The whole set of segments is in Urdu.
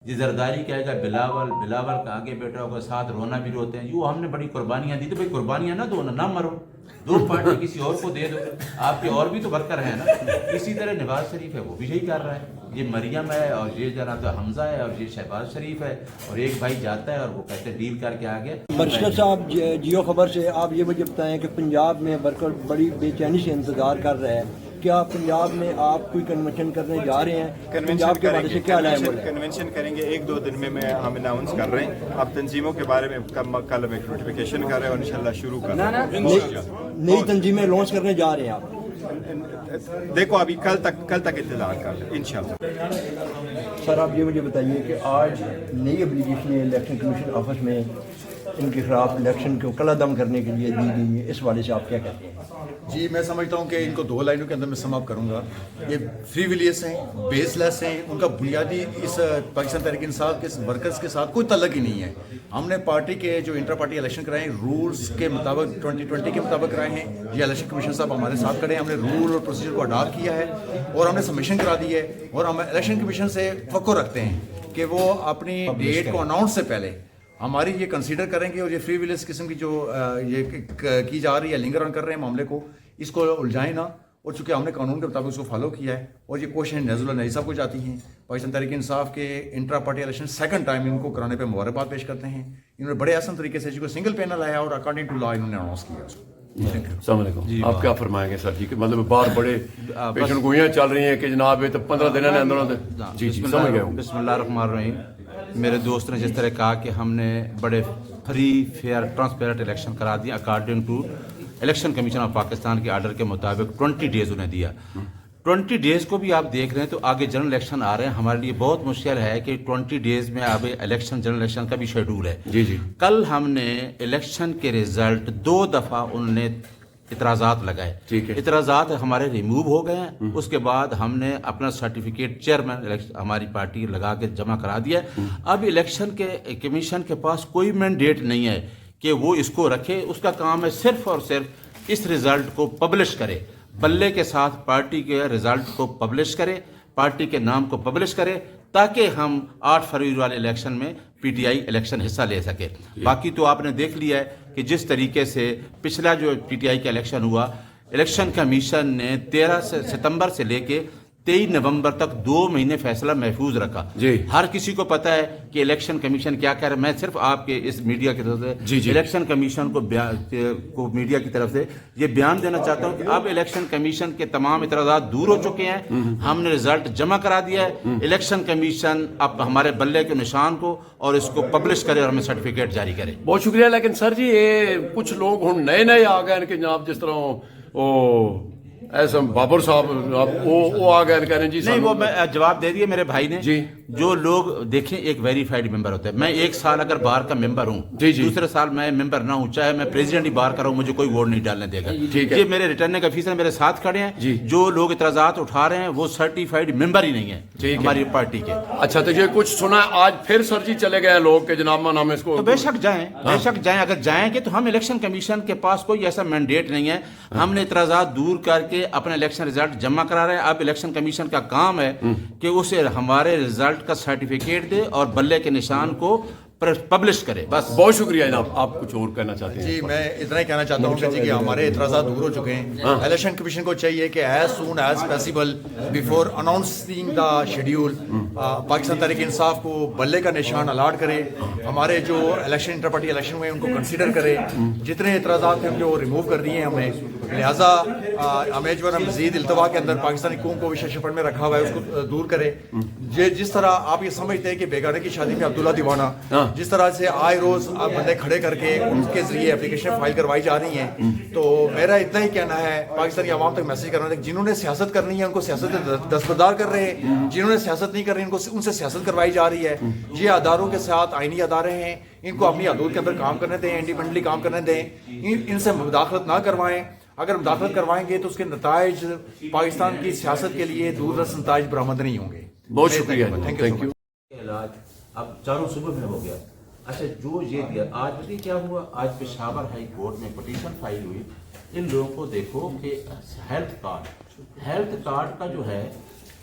یہ زرداری کہے گا بلاول، بلاول کا آگے بیٹھا ہوگا، ساتھ رونا بھی روتے ہیں، یوں ہم نے بڑی قربانیاں دی، تو بھائی قربانیاں نہ دو، نہ مرو، دو پارٹی کسی اور کو دے دو، آپ کے اور بھی تو ورکر ہیں نا۔ اسی طرح نواز شریف ہے، وہ بھی یہی کر رہا ہے، یہ مریم ہے اور یہ جناب حمزہ ہے اور یہ شہباز شریف ہے، اور ایک بھائی جاتا ہے اور وہ کہتے ہیں ڈیل کر کے آ گیا۔ مرشد صاحب جیو خبر سے آپ یہ مجھے بتائیں کہ پنجاب میں ورکر بڑی بے چینی سے انتظار کر رہے ہیں، کیا پنجاب میں آپ کوئی کنونشن کرنے جا رہے ہیں؟ پنجاب کے حوالے سے کیا رائے ہے؟ کنونشن کریں گے، ایک دو دن میں ہم اناؤنس کر رہے ہیں۔ اب تنظیموں کے بارے میں کل ہم ایک نوٹیفیکیشن کر رہے ہیں اور انشاءاللہ شروع کر رہے ہیں۔ نئی تنظیمیں لانچ کرنے جا رہے ہیں آپ؟ دیکھو ابھی کل تک انتظار کر رہے ہیں انشاءاللہ۔ سر آپ یہ مجھے بتائیے کہ آج نئی اپلیکیشن الیکشن کمیشن آفس میں ان کے خلاف الیکشن کو کلعدم کرنے کے لیے دی گئی ہے، اس حوالے سے آپ کیا کہتے ہیں؟ جی میں سمجھتا ہوں کہ ان کو دو لائنوں کے اندر میں سم اپ کروں گا۔ یہ فری ولیس ہیں، بیس لیس ہیں، ان کا بنیادی اس پاکستان تحریک انصاف کے ورکرز کے ساتھ کوئی تعلق ہی نہیں ہے۔ ہم نے پارٹی کے جو انٹر پارٹی الیکشن کرائے ہیں رولز کے مطابق 2020 کے مطابق کرائے ہیں۔ یہ الیکشن کمیشن صاحب ہمارے ساتھ کھڑے ہیں، ہم نے رول اور پروسیجر کو اڈاپٹ کیا ہے اور ہم نے سبمیشن کرا دی ہے، اور ہم الیکشن کمیشن سے توقع رکھتے ہیں کہ وہ اپنی ڈیٹ کو اناؤنس سے پہلے ہماری یہ کنسیڈر کریں گے، اور یہ فری ولیس قسم کی جو یہ کی جا رہی ہے، لنگر آن کر رہے ہیں معاملے کو، اس کو الجھائیں نہ، اور چونکہ ہم نے قانون کے مطابق اس کو فالو کیا ہے، اور یہ کوششیں نزل النبی صاحب کو جاتی ہیں۔ پاکستان تحریک انصاف کے intra party election second time ان کو کرانے پہ مبارکباد پیش کرتے ہیں۔ انہوں نے بڑے آسان طریقے سے سنگل پینل آیا اور اکارڈنگ ٹو لا انہوں نے اناؤنس کیا اس کو۔ السلام علیکم، آپ کیا فرمائیں گے سر جی؟ مطلب باہر بڑے پیشن گوئیاں چل رہی ہیں کہ جناب یہ تو 15 دنوں کے اندر جی جی سمجھ گیا ہوں۔ بسم اللہ الرحمن الرحیم۔ میرے دوست نے جس طرح کہا کہ ہم نے بڑے فری فیئر ٹرانسپیرنٹ الیکشن کرا دیا according to election commission of Pakistan کے آرڈر کے مطابق 20 ڈیز انہیں دیا۔ 20 ڈیز کو بھی آپ دیکھ رہے ہیں تو آگے جنرل الیکشن آ رہے ہیں، ہمارے لیے بہت مشکل ہے کہ 20 ڈیز میں اب الیکشن جنرل الیکشن کا بھی شیڈول ہے۔ جی جی کل ہم نے الیکشن کے ریزلٹ 2 دفعہ انہوں نے اعتراضات لگائے، ٹھیک ہے، اعتراضات ہمارے ریموو ہو گئے ہیں۔ اس کے بعد ہم نے اپنا سرٹیفکیٹ چیئرمین ہماری پارٹی لگا کے جمع کرا دیا۔ اب الیکشن کے کمیشن کے پاس کوئی مینڈیٹ نہیں ہے کہ وہ اس کو رکھے، اس کا کام ہے صرف اور صرف اس رزلٹ کو پبلش کرے، بلے کے ساتھ پارٹی کے رزلٹ کو پبلش کرے، پارٹی کے نام کو پبلش کرے، تاکہ ہم 8 فروری والے الیکشن میں پی ٹی آئی الیکشن حصہ لے سکے۔ باقی تو آپ نے دیکھ لیا ہے کہ جس طریقے سے پچھلا جو پی ٹی آئی کا الیکشن ہوا، الیکشن کمیشن نے 13 ستمبر سے لے کے 23 نومبر تک 2 مہینے فیصلہ محفوظ رکھا۔ جی ہر کسی کو پتا ہے کہ الیکشن کمیشن کیا کہہ رہا ہے۔ میں صرف آپ کے اس میڈیا کی طرف سے الیکشن کمیشن کو میڈیا کی طرف سے یہ بیان دینا چاہتا ہوں کہ اب الیکشن کمیشن کے تمام اعتراضات دور ہو چکے ہیں، ہم نے رزلٹ جمع کرا دیا ہے۔ الیکشن کمیشن اب ہمارے بلے کے نشان کو اور اس کو پبلش کرے اور ہمیں سرٹیفکیٹ جاری کرے۔ بہت شکریہ۔ لیکن سر جی یہ کچھ لوگ ہوں نئے آ گئے کہ جناب جس طرح وہ ایسا بابر صاحب وہ آ گئے کہہ رہے ہیں جی نہیں، وہ میں جواب دے دیے میرے بھائی نے۔ جی جو لوگ دیکھیں ایک ویریفائڈ ممبر ہوتا ہے، میں 1 سال اگر بار کا ممبر ہوں، جی جی دوسرے سال میں ممبر نہ ہوں، چاہے میں پریزیڈنٹ ہی بار کروں، مجھے کوئی ووٹ نہیں ڈالنے دے گا۔ یہ میرے ریٹرننگ آفیسر میرے ساتھ کھڑے ہیں، جو لوگ اعتراضات اٹھا رہے ہیں وہ سرٹیفائڈ ممبر ہی نہیں ہے ہماری پارٹی کے۔ اچھا تو یہ کچھ سنا آج پھر سر جی چلے گئے لوگ کہ جناب ہم اس کو تو بے شک جائیں، بے شک جائیں، اگر جائیں گے تو ہم الیکشن کمیشن کے پاس کوئی ایسا مینڈیٹ نہیں ہے، ہم نے اعتراضات دور کر کے اپنا الیکشن رزلٹ جمع کرا رہے ہیں۔ اب الیکشن کمیشن کا کام ہے کہ اسے ہمارے رزلٹ کا سرٹیفکیٹ دے اور بلے کے نشان کو پبلش کرے۔ بس بہت شکریہ جناب۔ آپ کچھ اور کہنا چاہتے ہیں؟ جی میں اتنا ہی کہنا چاہتا ہوں کہ ہمارے اعتراضات دور ہو چکے ہیں۔ الیکشن کمیشن کو چاہیے کہ as soon as possible before announcing the schedule Pakistan Tehreek انصاف کو بلے کا نشان الاٹ کرے، ہمارے جو الیکشن انٹر پارٹی الیکشن ہوئے ان کو کنسیڈر کرے، جتنے اعتراضات ہیں جو ریموو کر دیے ہیں ہم نے، لہٰذا ہمیں جو ہے مزید التوا کے اندر پاکستانی قوم کو وشیش شپن میں رکھا ہوا ہے اس کو دور کرے۔ جس طرح آپ یہ سمجھتے ہیں کہ بیگانے کی شادی میں عبداللہ دیوانہ، جس طرح سے آئے روز آپ بندے کھڑے کر کے ان کے ذریعے اپلیکیشن فائل کروائی جا رہی ہیں، تو میرا اتنا ہی کہنا ہے پاکستانی عوام تک میسج کرنا ہے کہ جنہوں نے سیاست کرنی ہے ان کو سیاست دستبردار کر رہے ہیں، جنہوں نے سیاست نہیں کرنی ان سے سیاست کروائی جا رہی ہے۔ یہ اداروں کے ساتھ آئینی ادارے ہیں، ان کو اپنی حدود کے اندر کام کرنے دیں، انڈیپینڈنٹلی کام کرنے دیں، ان سے مداخلت نہ کروائیں۔ اگر مداخلت کروائیں گے تو اس کے نتائج پاکستان کی سیاست کے لیے دور رس نتائج برآمد نہیں ہوں گے۔ بہت شکریہ، تھینک یو۔ علاج اب چاروں صبح میں ہو گیا۔ اچھا جو یہ دیا آج پتہ کیا ہوا، آج پشاور ہائی کورٹ میں پٹیشن فائل ہوئی۔ ان لوگوں کو دیکھو کہ ہیلتھ کارڈ کا جو ہے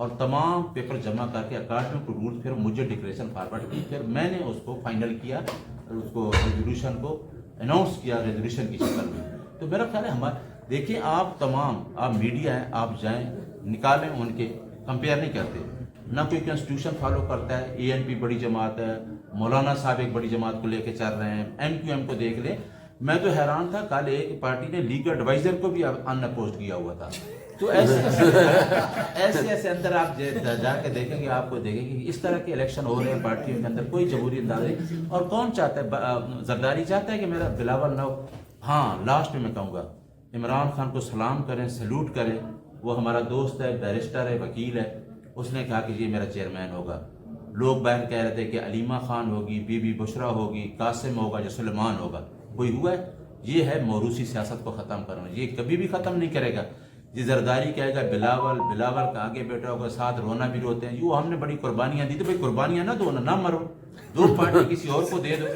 اور تمام پیپر جمع کر کے اکارڈنگ ٹو رول پھر مجھے ڈکلیریشن فارورڈ کی، پھر میں نے اس کو فائنل کیا، اس کو ریزولوشن کو اناؤنس کیا ریزولوشن کی شکل میں. تو میرا خیال ہے ہمارا دیکھیں آپ تمام آپ میڈیا ہیں، آپ جائیں نکالیں ان کے، کمپیئر نہیں کرتے، نہ کوئی کنسٹیٹیوشن فالو کرتا ہے. اے این پی بڑی جماعت ہے، مولانا صاحب ایک بڑی جماعت کو لے کے چل رہے ہیں، ایم کیو ایم کو دیکھ لیں. میں تو حیران تھا، کل ایک پارٹی نے لیگل ایڈوائزر کو بھی ان اپوزڈ کیا ہوا تھا. تو ایسے اندر آپ جا کے دیکھیں گے، آپ کو دیکھیں گے کہ اس طرح کے الیکشن ہو رہے ہیں پارٹیوں کے اندر، کوئی جمہوری انداز نہیں. اور کون چاہتا ہے، زرداری چاہتا ہے کہ میرا بلاول نہ ہو. ہاں لاسٹ میں کہوں گا عمران خان کو سلام کریں، سیلوٹ کریں، وہ ہمارا دوست ہے، بیرسٹر ہے، وکیل ہے. اس نے کہا کہ یہ میرا چیئرمین ہوگا. لوگ باہر کہہ رہے تھے کہ علیمہ خان ہوگی، بی بی بشرا ہوگی، قاسم ہوگا یا سلیمان ہوگا. کوئی ہوا ہے؟ یہ ہے موروثی سیاست کو ختم کرنا، یہ کبھی بھی ختم نہیں کرے گا. یہ زرداری کہے گا بلاول کا آگے بیٹا ہوگا، ساتھ رونا بھی روتے ہیں، یوں ہم نے بڑی قربانیاں دی. تو بھائی قربانیاں نہ دو، نہ مرو، دو پارٹی کسی اور کو دے دو،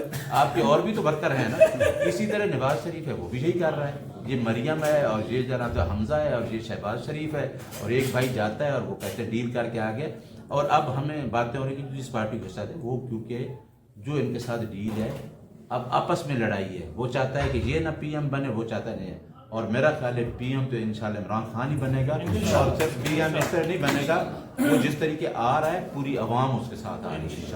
آپ کے اور بھی تو ورکر ہیں نا. اسی طرح نواز شریف ہے، وہ بھی یہی کر رہا ہے. یہ مریم ہے اور یہ جناب حمزہ ہے اور یہ شہباز شریف ہے، اور ایک بھائی جاتا ہے اور وہ کہتے ہیں ڈیل کر کے آگے. اور اب ہمیں باتیں ہو رہی ہیں کہ جس پارٹی کے ساتھ ہے وہ، کیونکہ جو ان کے ساتھ ڈیل ہے اب آپس میں لڑائی ہے. وہ چاہتا ہے کہ یہ نہ پی ایم بنے، وہ چاہتا نہیں ہے. اور میرا خیال ہے پی ایم تو انشاءاللہ عمران خان ہی بنے گا، اور صرف پی ایم اس طرح نہیں بنے گا، وہ جس طریقے آ رہا ہے پوری عوام اس کے ساتھ آ رہی ہے.